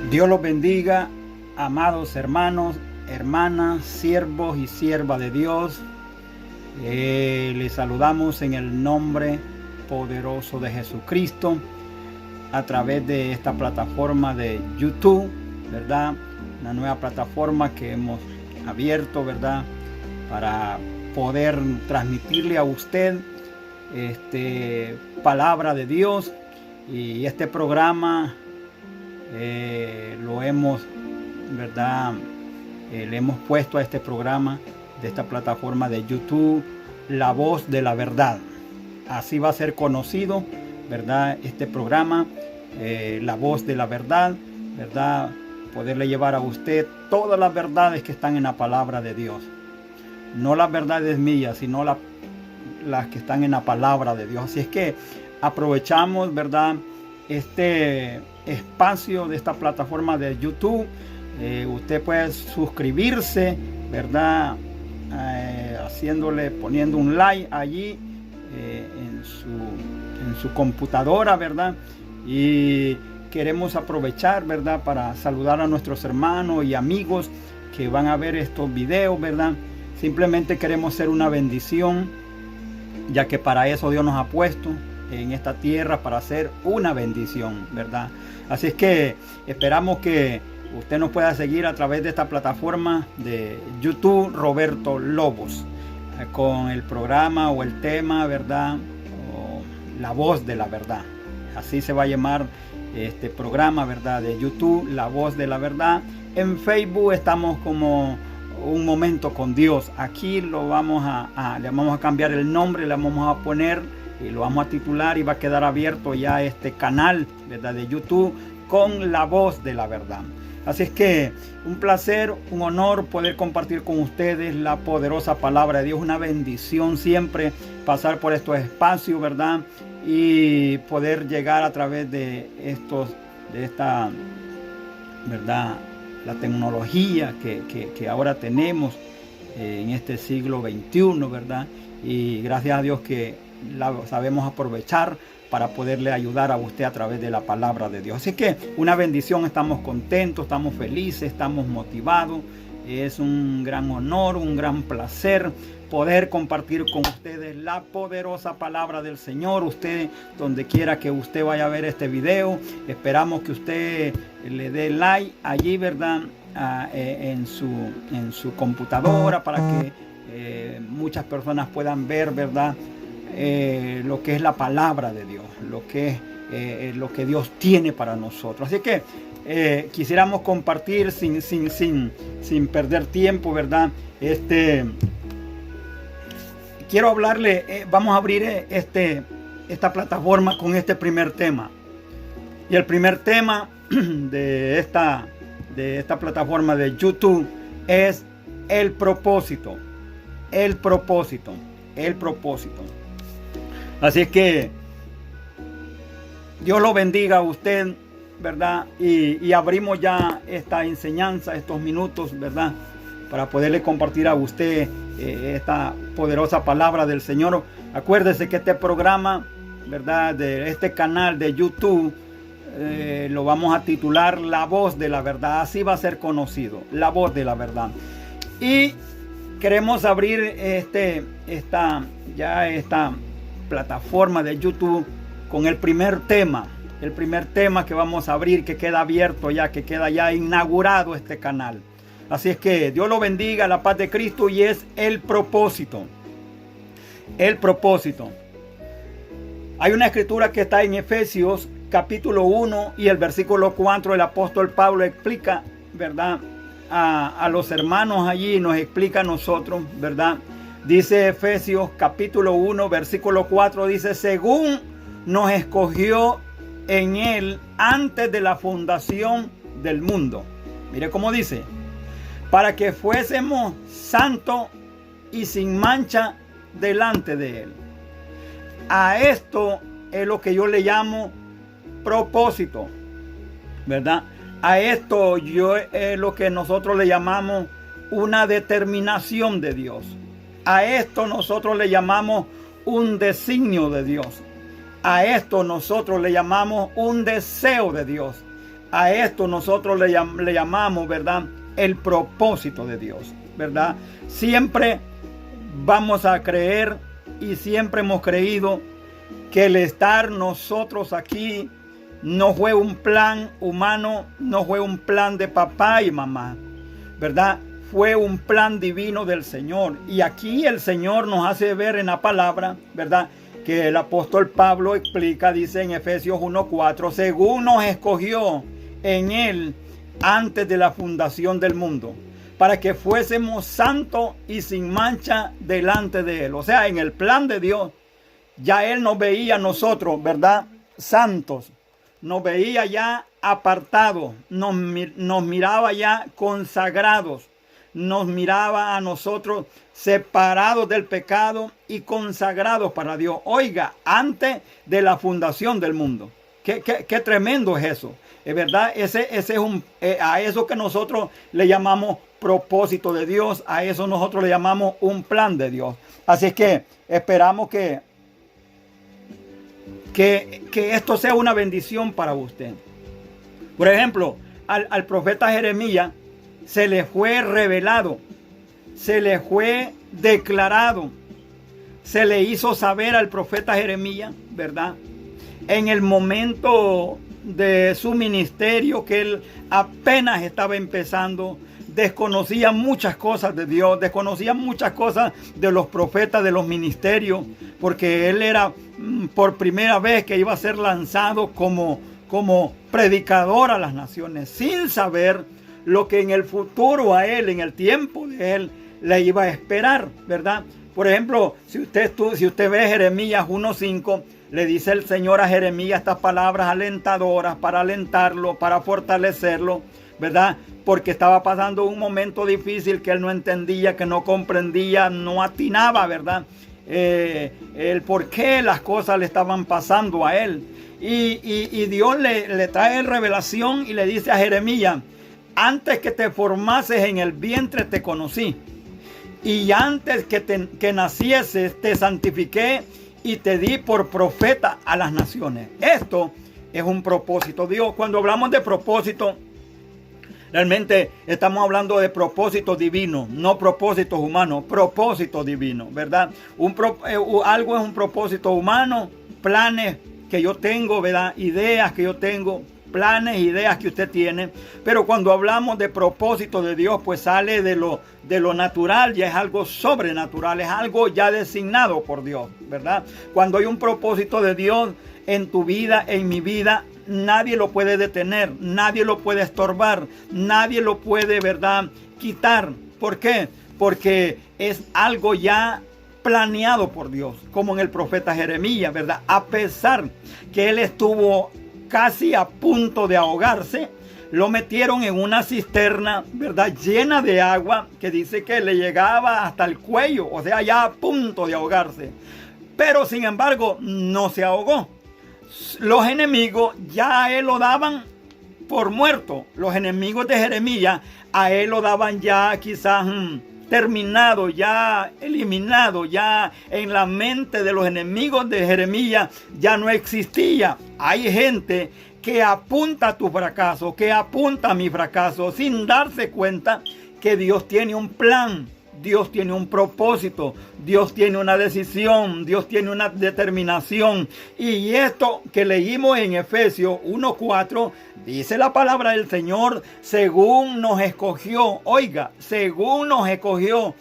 Dios los bendiga, amados hermanos, hermanas, siervos y siervas de Dios. Les saludamos en el nombre poderoso de Jesucristo a través de esta plataforma de YouTube, ¿verdad? Una nueva plataforma que hemos abierto, ¿verdad? Para poder transmitirle a usted palabra de Dios. Y este programa lo hemos, ¿verdad? Le hemos puesto a este programa de esta plataforma de YouTube La Voz de la Verdad. Así va a ser conocido, ¿verdad? Este programa, La Voz de la Verdad, ¿verdad? Poderle llevar a usted todas las verdades que están en la palabra de Dios. No las verdades mías, sino las que están en la palabra de Dios. Así es que aprovechamos, ¿verdad? Este espacio de esta plataforma de YouTube. Usted puede suscribirse, ¿verdad? Poniendo un like allí en su computadora, ¿verdad? Y queremos aprovechar, ¿verdad? Para saludar a nuestros hermanos y amigos que van a ver estos videos, ¿verdad? Simplemente queremos ser una bendición, ya que para eso Dios nos ha puesto en esta tierra, para hacer una bendición, ¿verdad? Así es que esperamos que usted nos pueda seguir a través de esta plataforma de YouTube, Roberto Lobos, con el programa o el tema, ¿verdad? O La Voz de la Verdad. Así se va a llamar este programa, ¿verdad? De YouTube, La Voz de la Verdad. En Facebook estamos como Un Momento con Dios. Aquí le vamos a cambiar el nombre, le vamos a poner y lo vamos a titular, y va a quedar abierto ya este canal, ¿verdad? De YouTube con La Voz de la Verdad. Así es que un placer, un honor poder compartir con ustedes la poderosa palabra de Dios. Una bendición siempre pasar por estos espacios, ¿verdad? Y poder llegar a través de esta, ¿verdad? La tecnología que ahora tenemos en este siglo XXI, ¿verdad? Y gracias a Dios que la sabemos aprovechar para poderle ayudar a usted a través de la palabra de Dios. Así que una bendición, estamos contentos, estamos felices, estamos motivados. Es un gran honor, un gran placer poder compartir con ustedes la poderosa palabra del Señor. Usted, donde quiera que usted vaya a ver este video, esperamos que usted le dé like allí, ¿verdad? En su computadora, para que muchas personas puedan ver, ¿verdad? Lo que es la palabra de Dios, lo que Dios tiene para nosotros. Así que quisiéramos compartir sin perder tiempo, ¿verdad? Quiero hablarle, vamos a abrir esta plataforma con este primer tema. Y el primer tema de esta plataforma de YouTube es el propósito. El propósito. El propósito. Así es que Dios lo bendiga a usted, ¿verdad? Y abrimos ya esta enseñanza, estos minutos, ¿verdad? Para poderle compartir a usted esta poderosa palabra del Señor. Acuérdese que este programa, ¿verdad? De este canal de YouTube lo vamos a titular La Voz de la Verdad. Así va a ser conocido, La Voz de la Verdad. Y queremos abrir esta plataforma de YouTube con el primer tema. El primer tema que vamos a abrir, que queda abierto ya, que queda ya inaugurado este canal. Así es que Dios lo bendiga, la paz de Cristo, y es el propósito. El propósito. Hay una escritura que está en Efesios capítulo 1 y el versículo 4. El apóstol Pablo explica, ¿verdad? A los hermanos allí, nos explica a nosotros, ¿verdad? Dice Efesios capítulo 1 versículo 4, dice: según nos escogió en él antes de la fundación del mundo. Mire cómo dice: para que fuésemos santos y sin mancha delante de él. A esto es lo que yo le llamo propósito, ¿verdad? A esto es lo que nosotros le llamamos una determinación de Dios. A esto nosotros le llamamos un designio de Dios. A esto nosotros le llamamos un deseo de Dios. A esto nosotros le llamamos, ¿verdad?, el propósito de Dios, ¿verdad? Siempre vamos a creer y siempre hemos creído que el estar nosotros aquí no fue un plan humano, no fue un plan de papá y mamá, ¿verdad? Fue un plan divino del Señor. Y aquí el Señor nos hace ver en la palabra, ¿verdad?, que el apóstol Pablo explica, dice en Efesios 1:4, según nos escogió en Él antes de la fundación del mundo, para que fuésemos santos y sin mancha delante de Él. O sea, en el plan de Dios, ya Él nos veía a nosotros, ¿verdad?, santos. Nos veía ya apartados, nos miraba ya consagrados, nos miraba a nosotros separados del pecado y consagrados para Dios. Oiga, antes de la fundación del mundo. Qué tremendo es eso. Es verdad, ese es a eso que nosotros le llamamos propósito de Dios, a eso nosotros le llamamos un plan de Dios. Así que esperamos que esto sea una bendición para usted. Por ejemplo, al profeta Jeremías se le fue revelado, se le fue declarado, se le hizo saber al profeta Jeremías, ¿verdad?, en el momento de su ministerio, que él apenas estaba empezando, desconocía muchas cosas de Dios, desconocía muchas cosas de los profetas, de los ministerios, porque él era por primera vez que iba a ser lanzado como predicador a las naciones, sin saber lo que en el futuro a él, en el tiempo de él, le iba a esperar, ¿verdad? Por ejemplo, si usted ve Jeremías 1:5, le dice el Señor a Jeremías estas palabras alentadoras para alentarlo, para fortalecerlo, ¿verdad? Porque estaba pasando un momento difícil que él no entendía, que no comprendía, no atinaba, ¿verdad?, el por qué las cosas le estaban pasando a él. Y Dios le trae revelación y le dice a Jeremías: antes que te formases en el vientre te conocí, y antes que nacieses te santifiqué y te di por profeta a las naciones. Esto es un propósito. Dios, cuando hablamos de propósito, realmente estamos hablando de propósito divino, no propósitos humanos, propósito divino, ¿verdad? Algo es un propósito humano, planes que yo tengo, ¿verdad?, ideas que yo tengo, planes, ideas que usted tiene. Pero cuando hablamos de propósito de Dios, pues sale de lo natural, ya es algo sobrenatural, es algo ya designado por Dios, ¿verdad? Cuando hay un propósito de Dios en tu vida, en mi vida, nadie lo puede detener, nadie lo puede estorbar, nadie lo puede, ¿verdad?, quitar. ¿Por qué? Porque es algo ya planeado por Dios, como en el profeta Jeremías, ¿verdad? A pesar que él estuvo casi a punto de ahogarse, lo metieron en una cisterna, ¿verdad?, llena de agua, que dice que le llegaba hasta el cuello, o sea, ya a punto de ahogarse. Pero sin embargo, no se ahogó. Los enemigos ya a él lo daban por muerto. Los enemigos de Jeremías a él lo daban ya quizás terminado, ya eliminado, ya en la mente de los enemigos de Jeremías ya no existía. Hay gente que apunta a tu fracaso, que apunta a mi fracaso, sin darse cuenta que Dios tiene un plan, Dios tiene un propósito, Dios tiene una decisión, Dios tiene una determinación. Y esto que leímos en Efesios 1:4, dice la palabra del Señor, según nos escogió, oiga, según nos escogió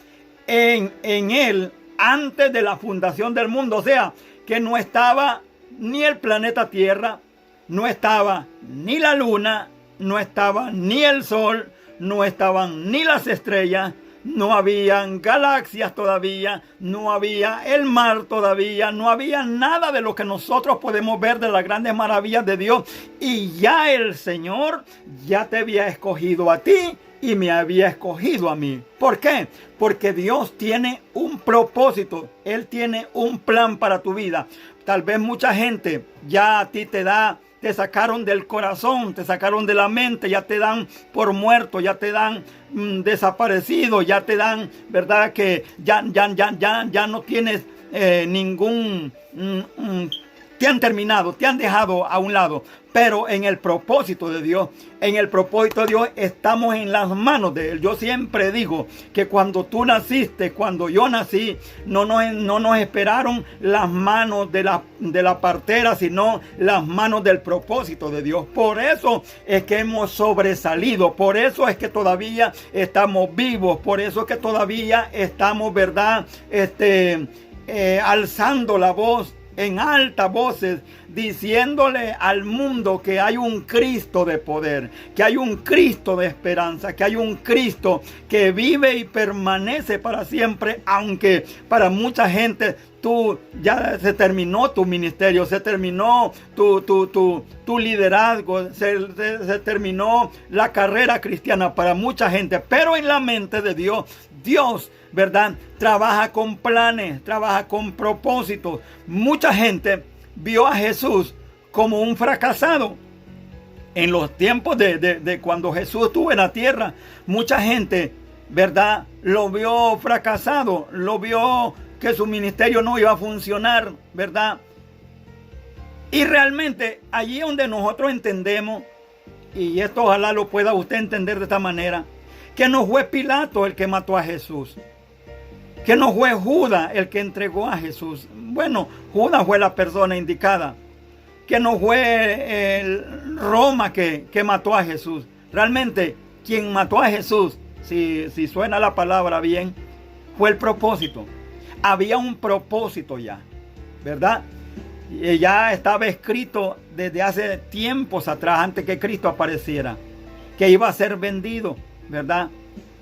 en Él antes de la fundación del mundo. O sea, que no estaba ni el planeta Tierra, no estaba ni la luna, no estaba ni el sol, no estaban ni las estrellas, no habían galaxias todavía, no había el mar todavía, no había nada de lo que nosotros podemos ver de las grandes maravillas de Dios. Y ya el Señor ya te había escogido a ti y me había escogido a mí. ¿Por qué? Porque Dios tiene un propósito, Él tiene un plan para tu vida. Tal vez mucha gente ya a ti te sacaron del corazón, te sacaron de la mente, ya te dan por muerto, ya te dan desaparecido, ya te dan, ¿verdad?, que ya no tienes ningún te han terminado, te han dejado a un lado. Pero en el propósito de Dios, estamos en las manos de Él. Yo siempre digo que cuando tú naciste, cuando yo nací, no nos esperaron las manos de la partera, sino las manos del propósito de Dios. Por eso es que hemos sobresalido, por eso es que todavía estamos vivos, por eso es que todavía estamos, ¿verdad? Alzando la voz en altas voces, diciéndole al mundo que hay un Cristo de poder, que hay un Cristo de esperanza, que hay un Cristo que vive y permanece para siempre, aunque para mucha gente ya se terminó tu ministerio, se terminó tu liderazgo, se terminó la carrera cristiana para mucha gente, pero en la mente de Dios, ¿verdad? Trabaja con planes, trabaja con propósitos. Mucha gente vio a Jesús como un fracasado. En los tiempos de cuando Jesús estuvo en la tierra, mucha gente, ¿verdad?, lo vio fracasado, lo vio que su ministerio no iba a funcionar, ¿verdad? Y realmente allí donde nosotros entendemos, y esto ojalá lo pueda usted entender de esta manera, que no fue Pilato el que mató a Jesús, que no fue Judas el que entregó a Jesús. Bueno, Judas fue la persona indicada, que no fue Roma que mató a Jesús. Realmente quien mató a Jesús, si suena la palabra bien, fue el propósito. Había un propósito ya, ¿verdad? Y ya estaba escrito desde hace tiempos atrás, antes que Cristo apareciera, que iba a ser vendido, ¿verdad?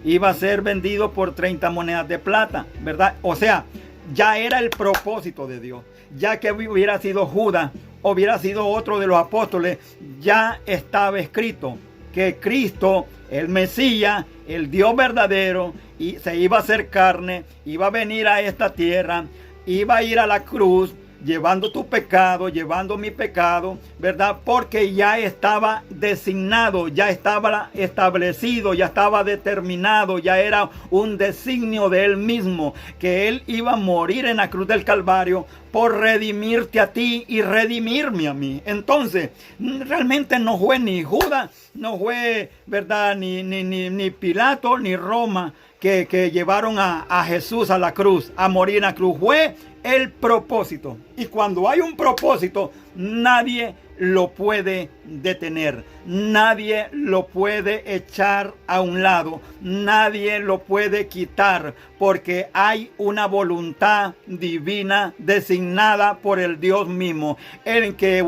Iba a ser vendido por 30 monedas de plata, ¿verdad? O sea, ya era el propósito de Dios. Ya que hubiera sido Judas, hubiera sido otro de los apóstoles, ya estaba escrito que Cristo, el Mesías, el Dios verdadero, y se iba a hacer carne, iba a venir a esta tierra, iba a ir a la cruz, llevando tu pecado, llevando mi pecado, ¿verdad? Porque ya estaba designado, ya estaba establecido, ya estaba determinado, ya era un designio de Él mismo, que Él iba a morir en la cruz del Calvario por redimirte a ti y redimirme a mí. Entonces, realmente no fue ni Judas, no fue, ¿verdad?, ni Pilato, ni Roma, que llevaron a Jesús a la cruz, a morir en la cruz. Fue el propósito. Y cuando hay un propósito, nadie lo puede detener. Nadie lo puede echar a un lado. Nadie lo puede quitar. Porque hay una voluntad divina designada por el Dios mismo, en que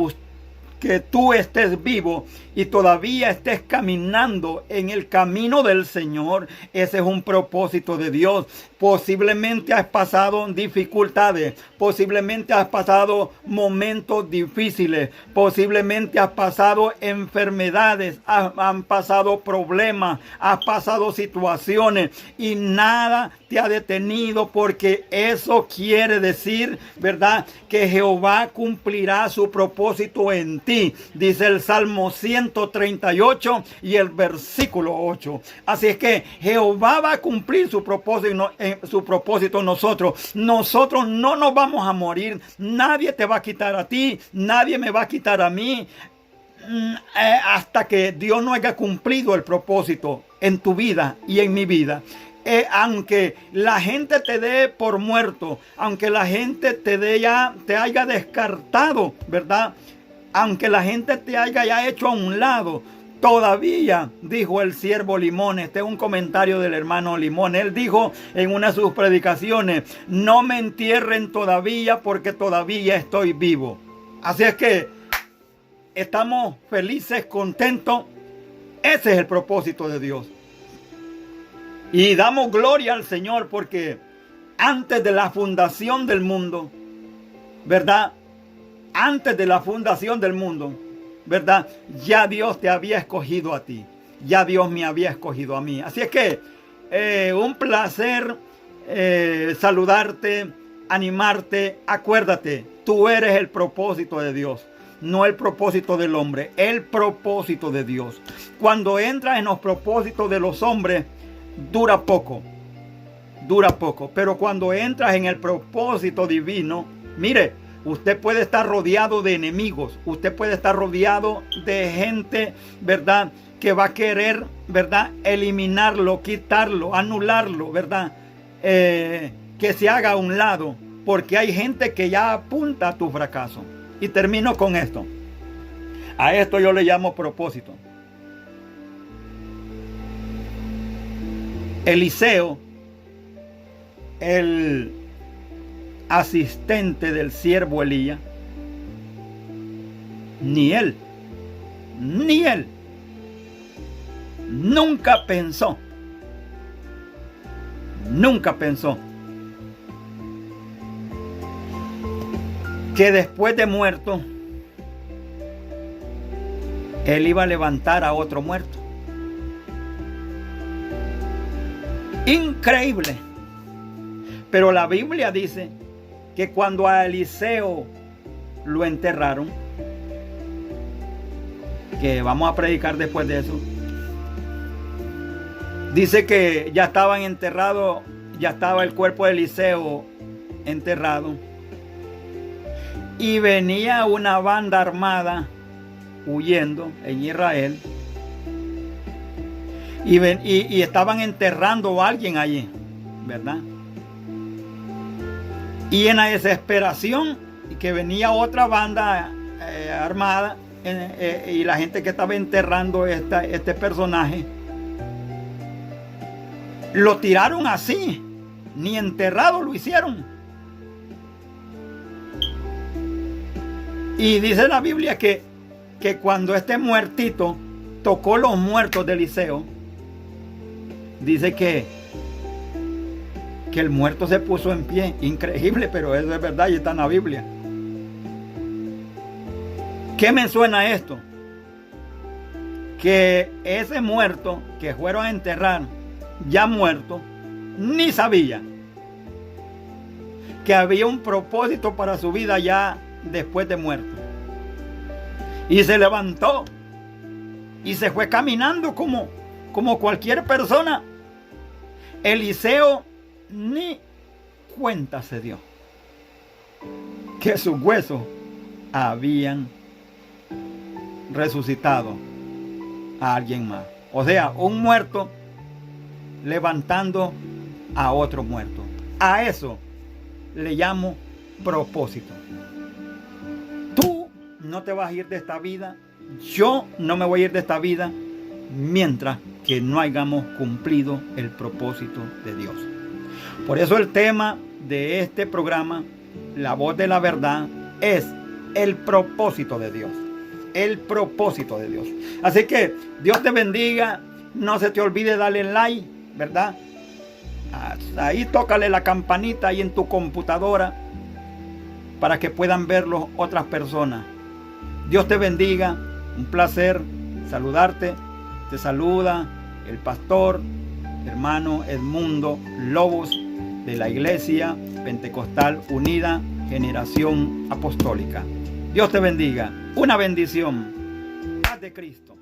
tú estés vivo y todavía estés caminando en el camino del Señor. Ese es un propósito de Dios. Posiblemente has pasado dificultades, posiblemente has pasado momentos difíciles, posiblemente has pasado enfermedades, han pasado problemas, has pasado situaciones y nada te ha detenido, porque eso quiere decir, ¿verdad?, que Jehová cumplirá su propósito en ti. Dice el Salmo 138 y el versículo 8. Así es que Jehová va a cumplir su propósito en nosotros. Nosotros no nos vamos a morir. Nadie te va a quitar a ti, nadie me va a quitar a mí, hasta que Dios no haya cumplido el propósito en tu vida y en mi vida. Aunque la gente te dé por muerto, aunque la gente te haya descartado, ¿verdad?, aunque la gente te haya ya hecho a un lado, todavía, dijo el siervo Limón, este es un comentario del hermano Limón, él dijo en una de sus predicaciones: no me entierren todavía, porque todavía estoy vivo. Así es que estamos felices, contentos. Ese es el propósito de Dios. Y damos gloria al Señor, porque antes de la fundación del mundo, ¿verdad?, antes de la fundación del mundo, ¿verdad?, ya Dios te había escogido a ti. Ya Dios me había escogido a mí. Así es que un placer saludarte, animarte. Acuérdate, tú eres el propósito de Dios, no el propósito del hombre, el propósito de Dios. Cuando entras en los propósitos de los hombres, dura poco, pero cuando entras en el propósito divino, mire, Usted puede estar rodeado de enemigos. Usted puede estar rodeado de gente, ¿verdad?, que va a querer, ¿verdad?, eliminarlo, quitarlo, anularlo, ¿verdad?, que se haga a un lado, porque hay gente que ya apunta a tu fracaso. Y termino con esto. A esto yo le llamo propósito. Eliseo, el asistente del siervo Elías, ni él nunca pensó que después de muerto él iba a levantar a otro muerto. Increíble. Pero la Biblia dice que cuando a Eliseo lo enterraron, que vamos a predicar después de eso, dice que ya estaban enterrados, ya estaba el cuerpo de Eliseo enterrado, y venía una banda armada huyendo en Israel, y estaban enterrando a alguien allí, ¿verdad? Y en la desesperación que venía otra banda armada, y la gente que estaba enterrando este personaje, lo tiraron así, ni enterrado lo hicieron. Y dice la Biblia que cuando este muertito tocó los muertos de Eliseo, dice que el muerto se puso en pie. Increíble, pero eso es verdad y está en la Biblia. ¿Qué me suena esto? Que ese muerto que fueron a enterrar, ya muerto, ni sabía que había un propósito para su vida ya después de muerto. Y se levantó y se fue caminando como cualquier persona. Eliseo ni cuenta se dio que sus huesos habían resucitado a alguien más. O sea, un muerto levantando a otro muerto. A eso le llamo propósito. Tú no te vas a ir de esta vida. Yo no me voy a ir de esta vida mientras que no hayamos cumplido el propósito de Dios. Por eso el tema de este programa, La Voz de la Verdad, es el propósito de Dios. El propósito de Dios. Así que Dios te bendiga. No se te olvide darle like, ¿verdad? Ahí tócale la campanita ahí en tu computadora para que puedan verlo otras personas. Dios te bendiga. Un placer saludarte. Te saluda el pastor hermano Edmundo Lobos de la Iglesia Pentecostal Unida Generación Apostólica. Dios te bendiga. Una bendición. Paz de Cristo.